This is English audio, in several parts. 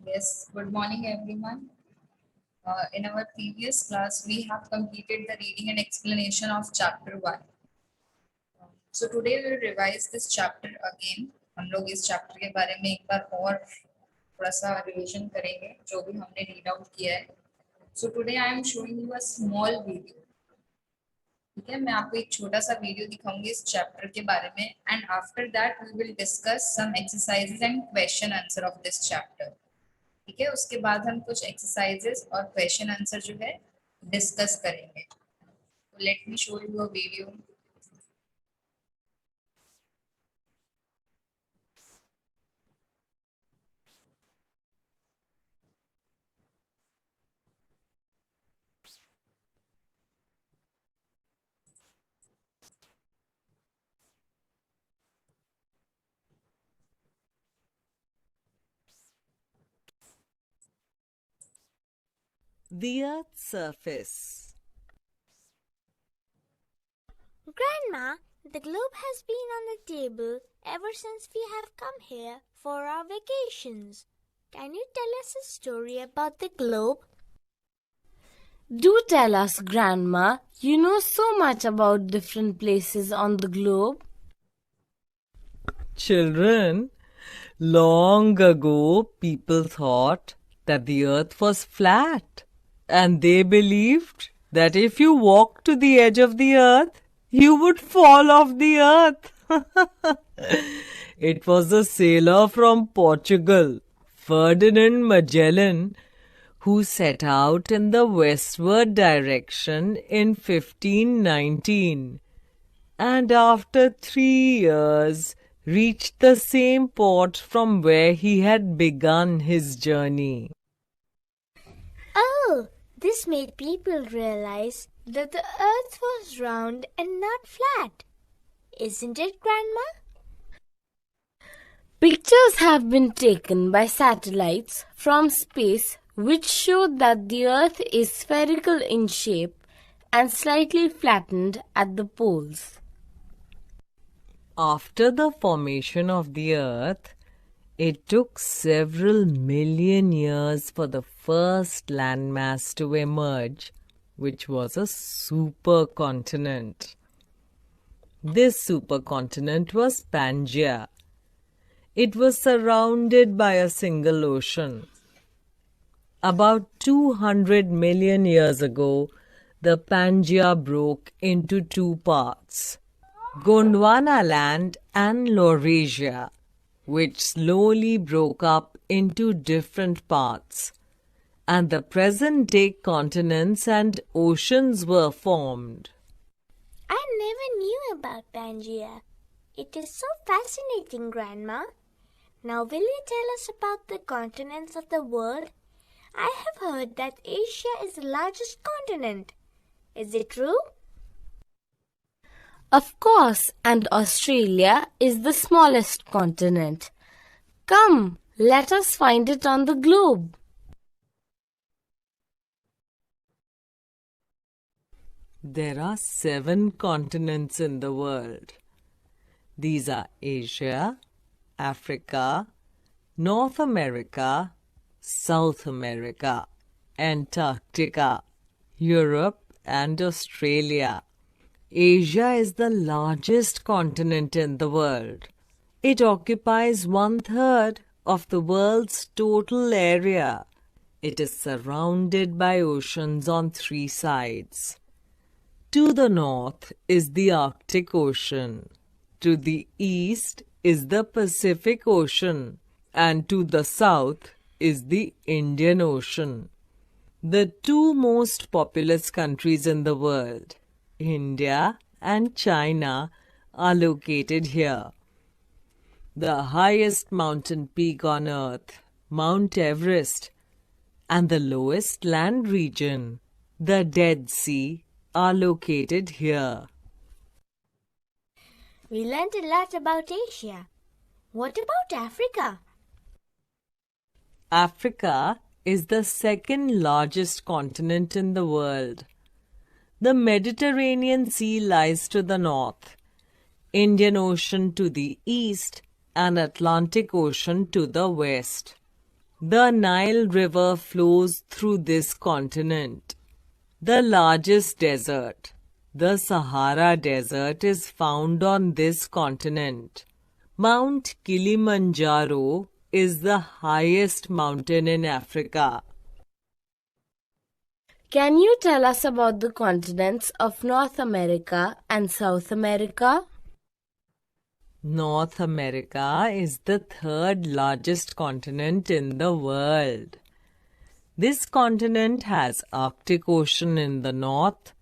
Yes, good morning everyone. In our previous class, we have completed the reading and explanation of chapter 1. So today we will revise this chapter again. हम लोग इस chapter के बारे में एक बार और थोड़ा सा रिवीजन करेंगे जो भी हमने रीड आउट किया है. So today I am showing you a small video. ठीक है, मैं आपको एक छोटा सा वीडियो दिखाऊंगी इस चैप्टर के बारे में and after that we will discuss some exercises and question answer of this chapter. ठीक है, उसके बाद हम कुछ एक्सरसाइजेस और क्वेश्चन आंसर जो है डिस्कस करेंगे. Let me show you a video. The Earth's surface. Grandma, the globe has been on the table ever since we have come here for our vacations. Can you tell us a story about the globe? Do tell us, Grandma. You know so much about different places on the globe. Children, long ago people thought that the earth was flat, and they believed that if you walked to the edge of the earth, you would fall off the earth. It was a sailor from Portugal, Ferdinand Magellan, who set out in the westward direction in 1519, and after 3 years reached the same port from where he had begun his journey. Oh, this made people realize that the earth was round and not flat. Isn't it, Grandma? Pictures have been taken by satellites from space which show that the Earth is spherical in shape and slightly flattened at the poles. After the formation of the earth, it took several million years for the first landmass to emerge, which was a supercontinent. This supercontinent was Pangaea. It was surrounded by a single ocean. About 200 million years ago, the Pangaea broke into two parts, Gondwana land and Laurasia, which slowly broke up into different parts, and the present-day continents and oceans were formed. I never knew about Pangaea. It is so fascinating, Grandma. Now will you tell us about the continents of the world? I have heard that Asia is the largest continent. Is it true? Of course, and Australia is the smallest continent. Come, let us find it on the globe. There are 7 continents in the world. These are Asia, Africa, North America, South America, Antarctica, Europe, and Australia. Asia is the largest continent in the world. It occupies 1/3 of the world's total area. It is surrounded by oceans on 3 sides. To the north is the Arctic Ocean. To the east is the Pacific Ocean. And to the south is the Indian Ocean. The 2 most populous countries in the world, India and China, are located here. The highest mountain peak on earth, Mount Everest, and the lowest land region, the Dead Sea, are located here. We learned a lot about Asia. What about Africa? Africa is the second largest continent in the world. The Mediterranean Sea lies to the north, Indian Ocean to the east, and Atlantic Ocean to the west. The Nile River flows through this continent. The largest desert, the Sahara Desert, is found on this continent. Mount Kilimanjaro is the highest mountain in Africa. Can you tell us about the continents of North America and South America? North America is the third largest continent in the world. This continent has Arctic Ocean in the north,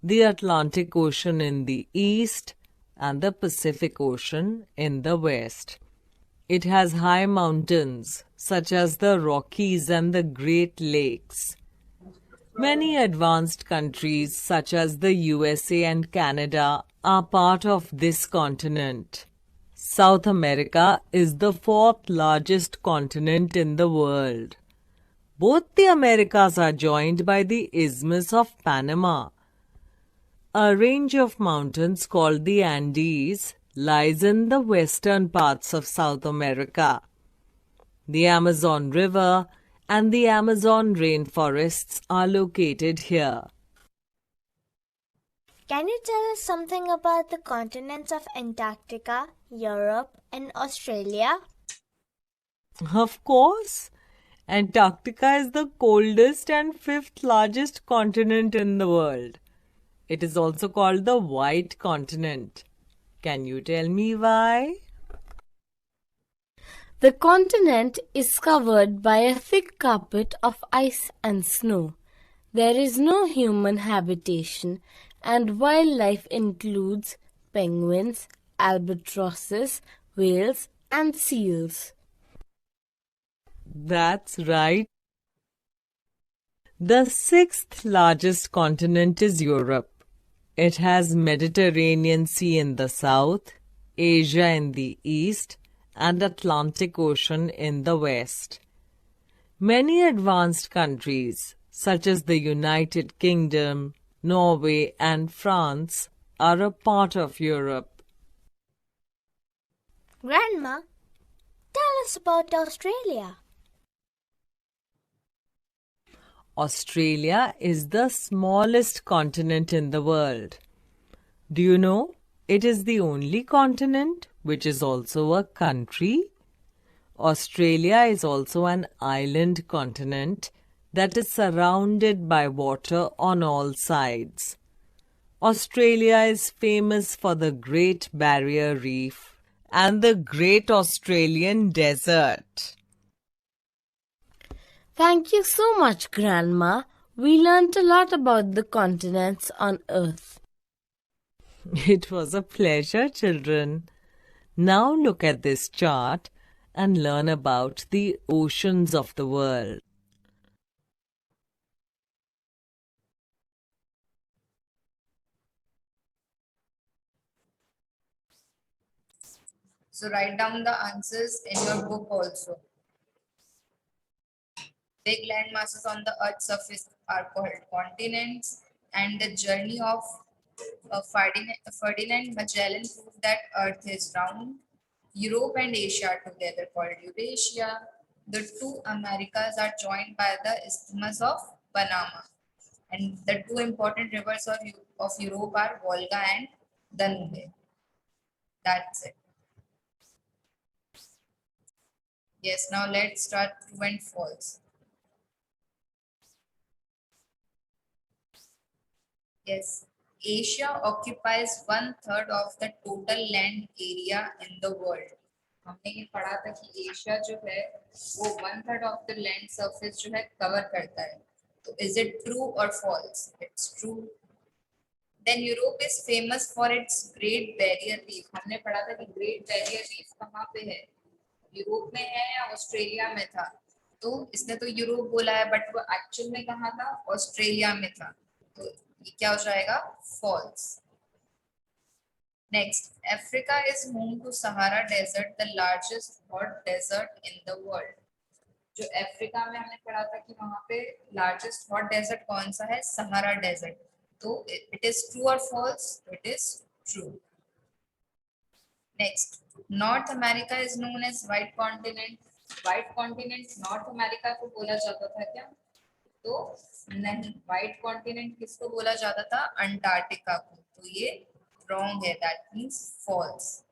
the Atlantic Ocean in the east, and the Pacific Ocean in the west. It has high mountains such as the Rockies and the Great Lakes. Many advanced countries such as the USA and Canada are part of this continent. South America is the fourth largest continent in the world. Both the Americas are joined by the Isthmus of Panama. A range of mountains called the Andes lies in the western parts of South America. The Amazon River and the Amazon rainforests are located here. Can you tell us something about the continents of Antarctica, Europe, and Australia? Of course, Antarctica is the coldest and fifth largest continent in the world. It is also called the White Continent. Can you tell me why? The continent is covered by a thick carpet of ice and snow. There is no human habitation, and wildlife includes penguins, albatrosses, whales, and seals. That's right. The sixth largest continent is Europe. It has Mediterranean Sea in the south, Asia in the east, and Atlantic Ocean in the west. Many advanced countries, such as the United Kingdom, Norway, and France, are a part of Europe. Grandma, tell us about Australia. Australia is the smallest continent in the world. Do you know it is the only continent which is also a country? Australia is also an island continent that is surrounded by water on all sides. Australia is famous for the Great Barrier Reef and the Great Australian Desert. Thank you so much, Grandma. We learnt a lot about the continents on Earth. It was a pleasure, children. Now look at this chart and learn about the oceans of the world. So write down the answers in your book also. Big land masses on the Earth's surface are called continents, and the journey of Ferdinand Magellan proved that Earth is round. Europe and Asia are together called Eurasia. The two Americas are joined by the Isthmus of Panama. And the two important rivers of Europe are Volga and Danube. That's it. Yes, now let's start true and false. Yes, Asia occupies 1/3 of the total land area in the world. हमने ये पढ़ा था कि Asia जो है वो 1/3 of the land surface जो है कवर करता है. So is it true or false? It's true. Then Europe is famous for its Great Barrier Reef. हमने पढ़ा था कि Great Barrier Reef कहाँ पे है? यूरोप में है या ऑस्ट्रेलिया में था? तो इसने तो यूरोप बोला है बट वो एक्चुअल में कहाँ था? ऑस्ट्रेलिया में था. तो ये क्या हो जाएगा? False. Next, Africa is home to Sahara desert, the largest hot desert in the world. जो अफ्रीका में हमने पढ़ा था कि वहां पे लार्जेस्ट हॉट डेजर्ट कौन सा है? Sahara desert. तो इट इज ट्रू और false? It is true. Next, North America is known as white continent. White continent North America को बोला जाता था क्या? तो नहीं, व्हाइट कॉन्टिनेंट किसको बोला जाता था? अंटार्कटिका को। तो ये रॉन्ग है, that means false.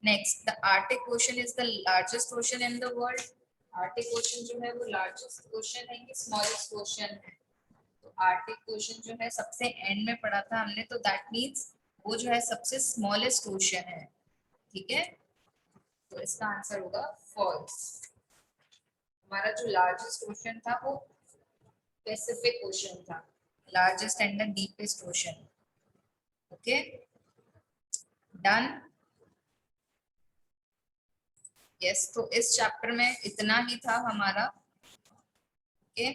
Next, the Arctic ocean is the largest ocean in the world. Arctic ocean जो है वो लार्जेस्ट ओशन है कि स्मॉलेस्ट ओशन है? तो आर्टिक ओशन जो है सबसे एंड में पढ़ा था हमने, तो दैट मींस वो जो है सबसे स्मॉलेस्ट ओशन है। ठीक है, तो इसका आंसर होगा फॉल्स। हमारा जो लार्जेस्ट ओशन था वो पैसिफिक ओशन था, largest and the deepest ocean. Okay, done. Yes, तो इस चैप्टर में इतना ही था हमारा। ओके,